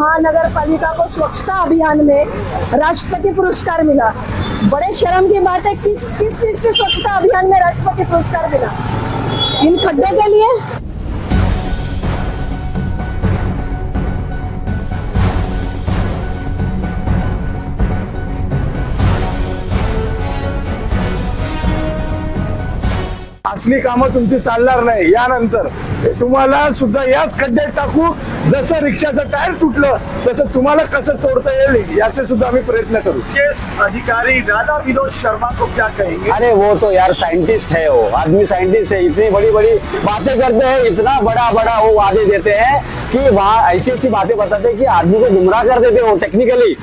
महानगर पालिका को स्वच्छता अभियान में राष्ट्रपति पुरस्कार मिला। बड़े शर्म की बात है, किस चीज के स्वच्छता अभियान में राष्ट्रपति पुरस्कार मिला? इन खड्डों के लिए। असली कामं तुमची चालणार नाही। यानंतर तुम्हाला सुद्धा याच खड्ड्यात टाकू, जसं रिक्षाचं टायर तुटलं तसं तुम्हाला कसं तोडता येईल याचे सुद्धा आम्ही प्रयत्न करू। केस अधिकारी राधा विनोद शर्मा को क्या कहेंगे? अरे वो तो यार साइंटिस्ट है, वो आदमी साइंटिस्ट है। इतनी बड़ी बड़ी बातें करते हैं, इतना बड़ा बड़ा वो वादे देते हैं कि वहाँ ऐसी ऐसी बातें बताते हैं कि आदमी को गुमराह कर देते हैं वो टेक्निकली।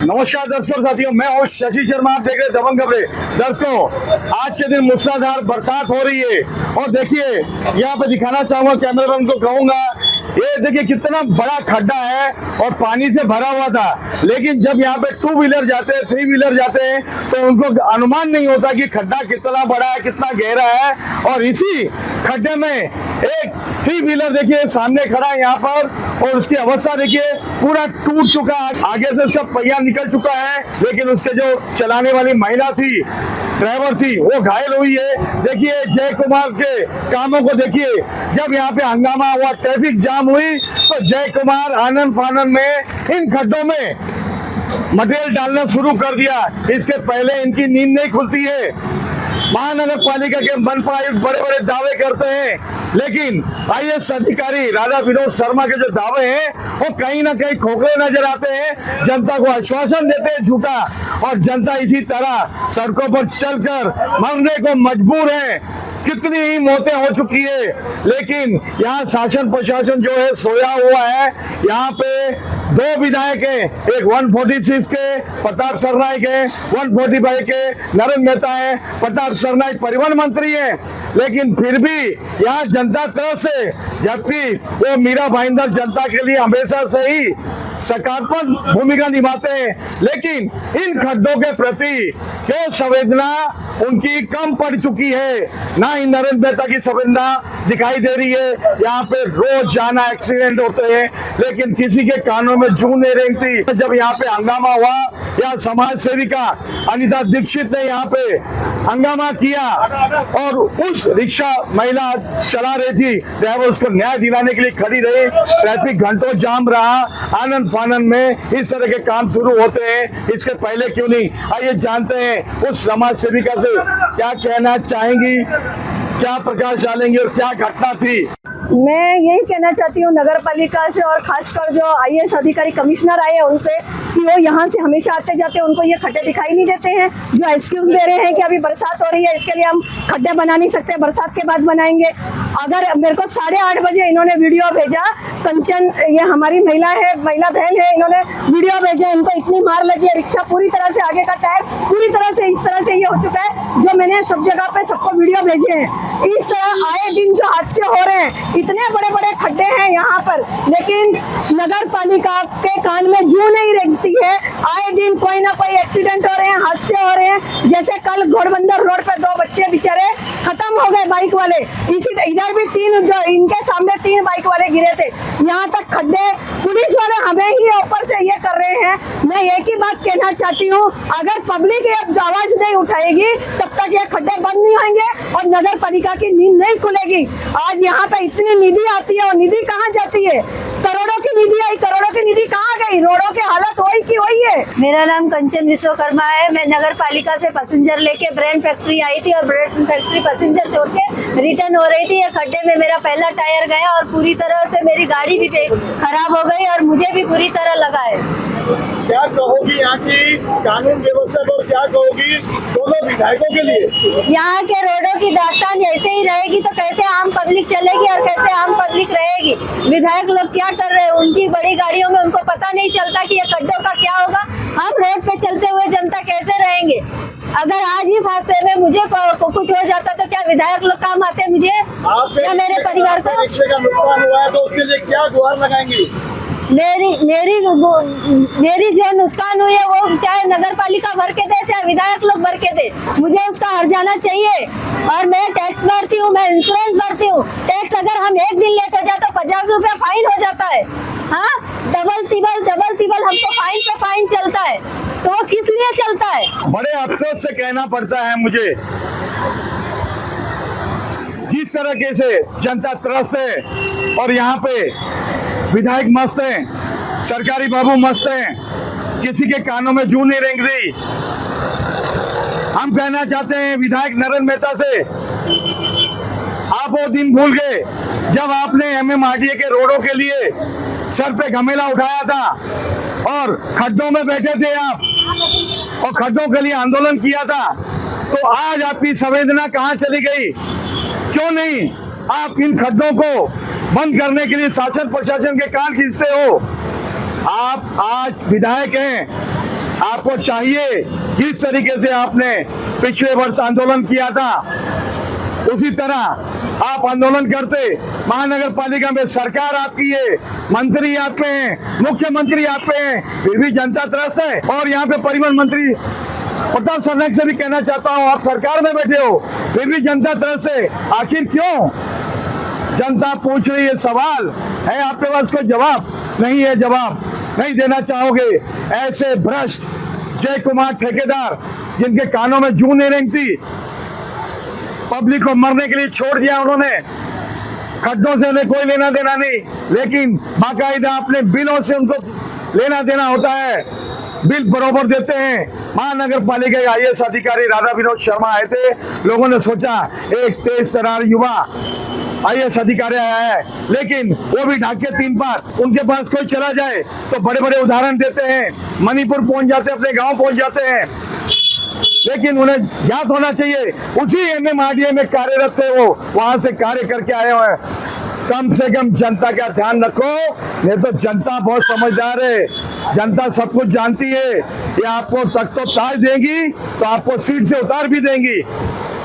नमस्कार दर्शकों साथियों, मैं हूं शशि शर्मा, आप देख रहे दबंग खबरें। दर्शकों, आज के दिन मूसलाधार बरसात हो रही है और देखिए यहाँ पे दिखाना चाहूंगा, कैमरामैन को कहूंगा, ये देखिए कितना बड़ा खड्डा है और पानी से भरा हुआ था। लेकिन जब यहाँ पे 2 व्हीलर जाते हैं, 3 व्हीलर जाते हैं तो उनको अनुमान नहीं होता कि खड्डा कितना बड़ा है, कितना गहरा है। और इसी खड्डे में एक 3 व्हीलर देखिए सामने खड़ा है यहाँ पर, और उसकी अवस्था देखिए पूरा टूट चुका है। आगे से उसका पहिया निकल चुका है, लेकिन उसके जो चलाने वाली महिला थी, ड्राइवर थी, वो घायल हुई है। देखिए जय कुमार के कामों को देखिए, जब यहाँ पे हंगामा हुआ, ट्रैफिक जाम हुई, तो जय कुमार आनंद फानंद में इन खड्डों में मटेरियल डालना शुरू कर दिया। इसके पहले इनकी नींद नहीं खुलती है। महानगर पालिका के मनपा आयुक्त बड़े बड़े दावे करते हैं, लेकिन आईएएस अधिकारी राधा विनोद शर्मा के जो दावे हैं वो कहीं ना कहीं खोखले नजर आते हैं। जनता को आश्वासन देते हैं झूठा, और जनता इसी तरह सड़कों पर चलकर मरने को मजबूर है। कितनी ही मौतें हो चुकी है, लेकिन यहाँ शासन प्रशासन जो है सोया हुआ है। यहाँ पे 2 विधायक हैं, एक 146 के प्रताप सरनाईक है, 145 के नरेंद्र मेहता है। प्रताप सरनाईक परिवहन मंत्री है, लेकिन फिर भी यहाँ जनता तरफ से, जबकि वो मीरा भाईंदर जनता के लिए हमेशा से ही सकारात्मक भूमिका निभाते हैं, लेकिन इन खड्डों के प्रति क्यों संवेदना उनकी कम पड़ चुकी है। ना ही नरेंद्र मेहता की संवेदना दिखाई दे रही है। यहाँ पे रोज जाना एक्सीडेंट होते हैं, लेकिन किसी के कानों में जूं नहीं रेंगती। जब यहाँ पे हंगामा हुआ, यहाँ समाज सेविका अनिता दीक्षित ने यहाँ पे हंगामा किया और उस रिक्शा महिला चला रही थी, ड्राइवर उसको न्याय दिलाने के लिए खड़ी रही। ट्रैफिक घंटों जाम रहा। आनंद फानंद में इस तरह के काम शुरू होते हैं, इसके पहले क्यों नहीं? आइए जानते हैं उस समाज सेविका से क्या कहना चाहेंगी, क्या प्रकाश डालेंगी और क्या घटना थी। मैं यही कहना चाहती हूँ नगर पालिका से, और खासकर जो आईएएस अधिकारी कमिश्नर आए हैं उनसे, कि वो यहाँ से हमेशा आते जाते हैं, उनको ये खड्डे दिखाई नहीं देते हैं। जो एक्सक्यूज दे रहे हैं कि अभी बरसात हो रही है, इसके लिए हम खड्डे बना नहीं सकते, बरसात के बाद बनाएंगे। अगर मेरे को 8:30 बजे इन्होंने वीडियो भेजा, कंचन ये हमारी महिला बहन है, इन्होंने वीडियो भेजा, इनको इतनी मार लगी है, रिक्शा पूरी तरह से, आगे का टायर पूरी तरह से इस तरह से ये हो चुका है, जो मैंने सब जगह पे सबको वीडियो भेजे हैं। इस तरह आए दिन जो हादसे हो रहे हैं, इतने बड़े बड़े खड्डे हैं यहाँ पर, लेकिन नगर पालिका के कान में जूं नहीं रेंगती है। आए दिन कोई ना कोई एक्सीडेंट हो रहे हैं, हादसे हो रहे हैं। जैसे कल घोड़बंदर रोड पे 2 बच्चे बेचारे खत्म हो गए, बाइक वाले। इसी इधर भी 3, जो इनके सामने 3 बाइक वाले गिरे थे। यहाँ तक खड्डे पुलिस वाले हमें ही ऊपर से ये कर रहे हैं। मैं एक ही बात कहना चाहती हूँ, अगर पब्लिक ये आवाज नहीं उठाएगी तब तक ये खड्डे बंद नहीं होंगे और नगर पालिका की नींद नहीं खुलेगी। आज यहाँ पे इतनी निधि आती है और निधि कहाँ जाती है? करोड़ों की निधि आई, करोड़ों की निधि कहाँ गई? रोडों की हालत वही की वही है। मेरा नाम कंचन विश्वकर्मा है। मैं नगर पालिका से पैसेंजर लेके ब्रांड फैक्ट्री आई थी और ब्रांड फैक्ट्री पैसेंजर छोड़ के रिटर्न हो रही थी। ये खड्डे में मेरा पहला टायर गया और पूरी तरह से मेरी गाड़ी भी खराब हो गई और मुझे भी पूरी तरह लगा है। क्या कहोगी यहाँ की कानून व्यवस्था पर, क्या कहोगी दोनों विधायकों के लिए? यहाँ के रोडों की दास्तान ऐसे ही रहेगी तो कैसे आम पब्लिक चलेगी और कैसे आम पब्लिक रहेगी? विधायक लोग क्या कर रहे हैं? उनकी बड़ी गाड़ियों में उनको पता नहीं चलता कि ये खड्डों का क्या होगा। हम रोड पे चलते हुए जनता कैसे रहेंगे? अगर आज इस हादसे में मुझे कुछ हो जाता तो क्या विधायक लोग काम आते मुझे या मेरे परिवार को? रिक्शे का नुकसान हुआ है तो उसके लिए क्या गुहार लगाएंगी? मेरी जो नुकसान हुई है वो चाहे नगर पालिका भर के दे चाहे विधायक लोग भर के दे, मुझे उसका हर्जाना चाहिए। और मैं टैक्स भरती हूँ, मैं इंश्योरेंस भरती हूँ। टैक्स अगर हम एक दिन लेट हो जाए तो 50 रुपया फाइन हो जाता है। हाँ, डबल टिबल हमको फाइन पे फाइन चलता है, तो वो किस लिए चलता है? बड़े अफसोस से कहना पड़ता है मुझे, जिस तरीके से जनता त्रस्त है और यहाँ पे विधायक मस्त हैं, सरकारी बाबू मस्त हैं, किसी के कानों में जूं नहीं रेंग रही। हम कहना चाहते हैं विधायक नरेंद्र मेहता से, आप वो दिन भूल गए जब आपने MMRDA के रोडों के लिए सर पे घमेला उठाया था और खड्डों में बैठे थे आप और खड्डों के लिए आंदोलन किया था। तो आज आपकी संवेदना कहाँ चली गई? क्यों नहीं आप इन खड्डों को बंद करने के लिए शासन प्रशासन के कान खींचते हो? आप आज विधायक हैं, आपको चाहिए जिस तरीके से आपने पिछले वर्ष आंदोलन किया था उसी तरह आप आंदोलन करते। महानगर पालिका में सरकार आपकी है, मंत्री आप पे हैं, मुख्यमंत्री आप पे हैं, फिर भी जनता त्रस्त है। और यहाँ पे परिवहन मंत्री प्रताप सरनाईक से भी कहना चाहता हूँ, आप सरकार में बैठे हो फिर भी जनता त्रस्त है। आखिर क्यों? जनता पूछ रही है, सवाल है, आपके पास कोई जवाब नहीं है, जवाब नहीं देना चाहोगे। ऐसे भ्रष्ट जय कुमार ठेकेदार जिनके कानों में जूं नहीं रेंगती, पब्लिक को मरने के लिए छोड़ दिया उन्होंने, खड्डों से उन्हें कोई लेना देना नहीं, लेकिन बाकायदा अपने बिलों से उनको लेना देना होता है, बिल बरोबर देते हैं। महानगर पालिका के IAS अधिकारी राधा विनोद शर्मा आए थे, लोगों ने सोचा एक तेज तर्रार युवा IAS अधिकारी आया है, लेकिन वो भी ढाक के 3 बार उनके पास कोई चला जाए तो बड़े बड़े उदाहरण देते हैं, मणिपुर पहुंच जाते हैं, अपने गांव पहुंच जाते हैं। लेकिन उन्हें ज्ञात होना चाहिए उसी MMRDA में कार्यरत थे, वो वहां से कार्य करके आए हुए हैं। कम से कम जनता का ध्यान रखो, नहीं तो जनता बहुत समझदार है, जनता सब कुछ जानती है। ये आपको तक तो ताज देगी तो आपको सीट से उतार भी देंगी।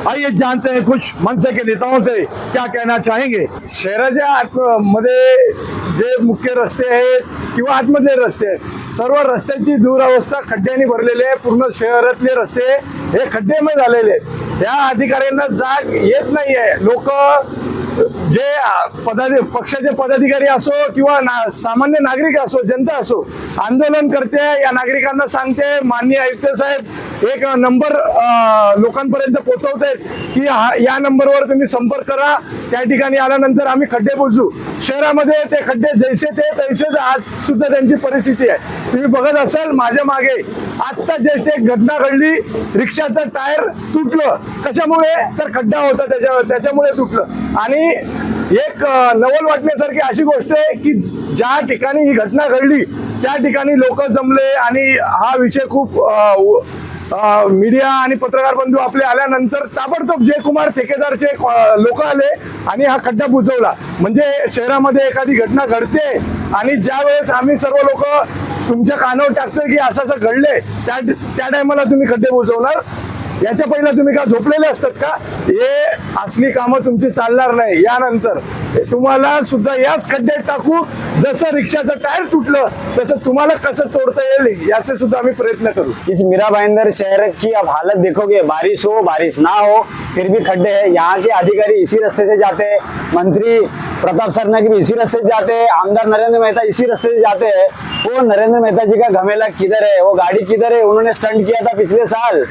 आइए जानते हैं कुछ मनसे के नेताओं से क्या कहना चाहेंगे। शहराच्या आतमध्ये जे मुख्य रस्ते आहेत किंवा आतमधले रस्ते आहेत, सर्व रस्त्यांची दुरवस्था खड्ड्यांनी भरलेले आहे। पूर्ण शहरातले रस्ते हे खड्डेमय झालेले आहेत। त्या अधिकाऱ्यांना जाग येत नाहीये। लोक जे पक्षाचे पदाधिकारी असो किंवा सामान्य नागरिक असो, जनता असो, आंदोलन करते, या नागरिकांना सांगते, माननीय आयुक्त साहेब एक नंबर लोकांपर्यंत पोहोचवतायत की या नंबरवर तुम्ही संपर्क करा, त्या ठिकाणी आल्यानंतर आम्ही खड्डे बुजू। शहरामध्ये ते खड्डे जैसे ते तैसेच आज सुद्धा त्यांची परिस्थिती आहे। तुम्ही बघत असाल माझ्या मागे आता जस्ट एक घटना घडली, रिक्षाचं टायर तुटलं, कशामुळे तर खड्डा होता त्याच्यामुळे तुटलं। आणि एक नवल वाटण्यासारखी अशी गोष्ट आहे की ज्या ठिकाणी ही घटना घडली त्या ठिकाणी लोक जमले आणि हा विषय खूप मीडिया आणि पत्रकार बंधू आपले आल्यानंतर ताबडतोब जयकुमार ठेकेदारचे लोक आले आणि हा खड्डा बुजवला। म्हणजे शहरामध्ये एखादी घटना घडते आणि ज्या वेळेस आम्ही सर्व लोक तुमच्या कानावर टाकतोय की असं असं घडले, त्या टायमाला तुम्ही खड्डे बुजवणार, याच्या पहिला तुम्ही का झोपलेले असतात का? हे असली कामं तुमची चालणार नाही। यानंतर तुम्हाला सुद्धा याच खड्ड्यात टाकू, जसं रिक्षाचं टायर तुटलं तसं तुम्हाला कसं तोडता येईल याचे सुद्धा आम्ही प्रयत्न करू। इस मीरा भाईंदर शहर की अब हालत देखोगे, बारिश हो बारिश ना हो फिर भी खड्डे हैं। यहाँ के अधिकारी इसी रास्ते से जाते हैं, मंत्री प्रताप सरनाईक भी इसी रास्ते से जाते हैं, आमदार नरेंद्र मेहता इसी रास्ते से जाते हैं। वो नरेंद्र मेहता जी का घमेला किधर है, वो गाड़ी किधर है? उन्होंने स्टंट किया था पिछले साल,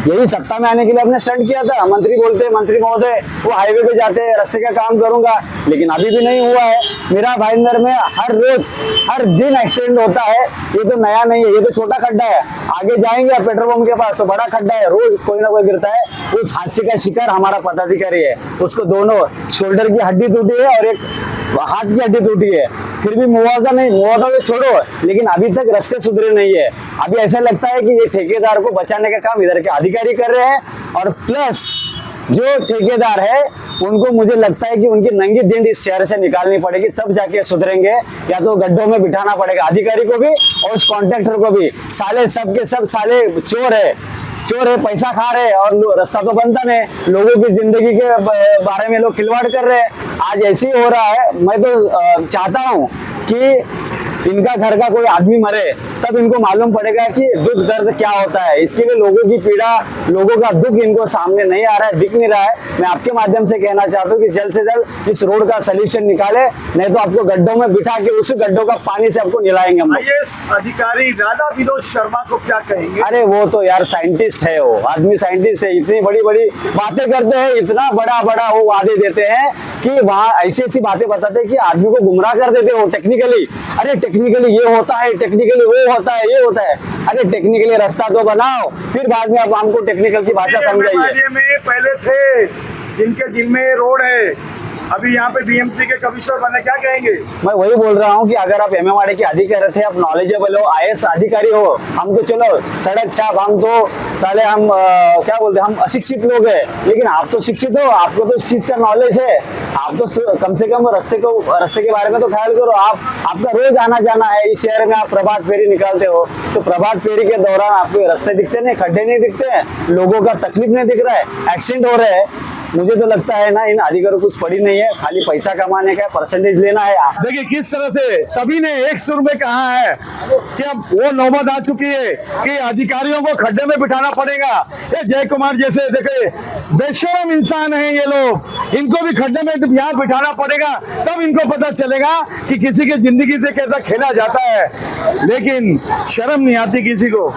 यही सत्ता में आने के लिए अपने स्टंट किया था। मंत्री बोलते हैं, मंत्री महोदय वो हाईवे पे जाते हैं, रास्ते का काम करूंगा, लेकिन अभी भी नहीं हुआ है। मीरा भाईंदर में हर रोज हर दिन एक्सीडेंट होता है। ये तो नया नहीं है, ये तो छोटा खड्डा है। आगे जाएंगे पेट्रोल पंप के पास तो बड़ा खड्डा है, रोज कोई ना कोई गिरता है। उस हादसे का शिकार हमारा पदाधिकारी है, उसको दोनों शोल्डर की हड्डी टूटी है और एक हाथ की हड्डी टूटी है, फिर भी मुआवजा नहीं। मुआवजा तो छोड़ो, लेकिन अभी तक रास्ते सुधरे नहीं है। अभी ऐसा लगता है कि ये ठेकेदार को बचाने का काम इधर के अधिकारी कर रहे हैं, और प्लस जो ठेकेदार है उनको मुझे लगता है कि उनकी नंगी ढींड इस शहर से निकालनी पड़ेगी, तब जाके सुधरेंगे। या तो गड्ढों में बिठाना पड़ेगा अधिकारी को भी और उस कॉन्ट्रैक्टर को भी। साले सब के सब साले चोर है, चोर है, पैसा खा रहे हैं और रास्ता तो बनता नहीं, लोगों की जिंदगी के बारे में लोग खिलवाड़ कर रहे हैं। आज ऐसे ही हो रहा है। मैं तो चाहता हूँ कि इनका घर का कोई आदमी मरे तब इनको मालूम पड़ेगा कि दुख दर्द क्या होता है। इसके लिए लोगों की पीड़ा, लोगों का दुख इनको सामने नहीं आ रहा है, दिख नहीं रहा है। मैं आपके माध्यम से कहना चाहता हूँ कि जल्द से जल्द इस रोड का सलूशन निकाले, नहीं तो आपको गड्ढों में बिठा के उस गड्ढों का पानी से आपको निलाएंगे हम लोग। आईएएस अधिकारी राधा विनोद शर्मा को क्या कहेंगे? अरे वो तो यार साइंटिस्ट है, वो आदमी साइंटिस्ट है, इतनी बड़ी बड़ी बातें करते हैं, इतना बड़ा बड़ा वो वादे देते हैं कि वहाँ ऐसी ऐसी बातें बताते हैं कि आदमी को गुमराह कर देते हो टेक्निकली। अरे टेक्निकली ये होता है, टेक्निकली वो होता है, ये होता है। अरे टेक्निकली रास्ता तो बनाओ, फिर बाद में आप हमको टेक्निकल की भाषा समझाइए। में पहले थे जिनके जिनमें रोड है, अभी यहाँ पे बीएमसी के कमिश्नर बने, क्या कहेंगे? मैं वही बोल रहा हूँ कि अगर आप एमएमआरडे के अधिकारी थे, आप नॉलेजेबल हो, आईएएस अधिकारी हो, हम तो चलो सड़क छाप, हम तो साले हम क्या बोलते हैं, हम अशिक्षित लोग हैं, लेकिन आप तो शिक्षित हो, आपको तो इस चीज का नॉलेज है। आप तो कम से कम रास्ते के बारे में तो ख्याल करो। आपका रोज आना जाना है इस शहर में, आप प्रभात फेरी निकालते हो, तो प्रभात फेरी के दौरान आपको रास्ते दिखते नहीं, खड्डे नहीं दिखते हैं, लोगों का तकलीफ नहीं दिख रहा है, एक्सीडेंट हो रहे हैं। मुझे तो लगता है ना इन अधिकारियों को कुछ पड़ी नहीं है, खाली पैसा कमाने का, परसेंटेज लेना है। देखिए किस तरह से सभी ने एक सुर में कहा है कि अब वो नौबत आ चुकी है कि अधिकारियों को खड्डे में बिठाना पड़ेगा। ये जय कुमार जैसे देखे बेशरम इंसान हैं ये लोग, इनको भी खड्डे में यहाँ बिठाना पड़ेगा, तब इनको पता चलेगा कि किसी की जिंदगी से कैसा खेला जाता है। लेकिन शर्म नहीं आती किसी को।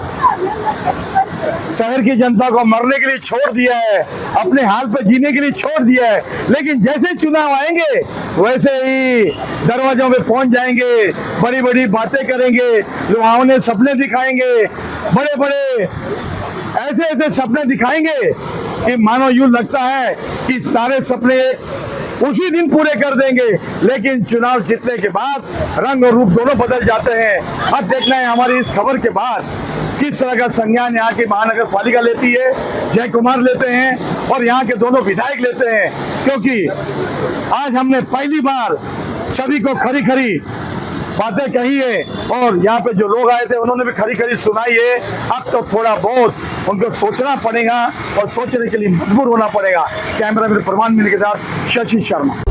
शहर की जनता को मरने के लिए छोड़ दिया है, अपने हाल पे जीने के लिए छोड़ दिया है, लेकिन जैसे चुनाव आएंगे वैसे ही दरवाजों पे पहुंच जाएंगे, बड़ी बड़ी बातें करेंगे, लुभावने सपने दिखाएंगे, बड़े बड़े ऐसे ऐसे सपने दिखाएंगे कि मानो यूं लगता है कि सारे सपने उसी दिन पूरे कर देंगे। लेकिन चुनाव जीतने के बाद रंग और रूप दोनों बदल जाते हैं। अब देखना है हमारी इस खबर के बाद किस तरह का संज्ञान यहाँ की महानगर पालिका लेती है, जय कुमार लेते हैं और यहाँ के दोनों विधायक लेते हैं। क्योंकि आज हमने पहली बार सभी को खरी खरी बातें कही है और यहाँ पे जो लोग आए थे उन्होंने भी खरी खरी सुनाई है। अब तो थोड़ा बहुत उनको सोचना पड़ेगा और सोचने के लिए मजबूर होना पड़ेगा। कैमरा मैन प्रमाण मिल के साथ शशि शर्मा।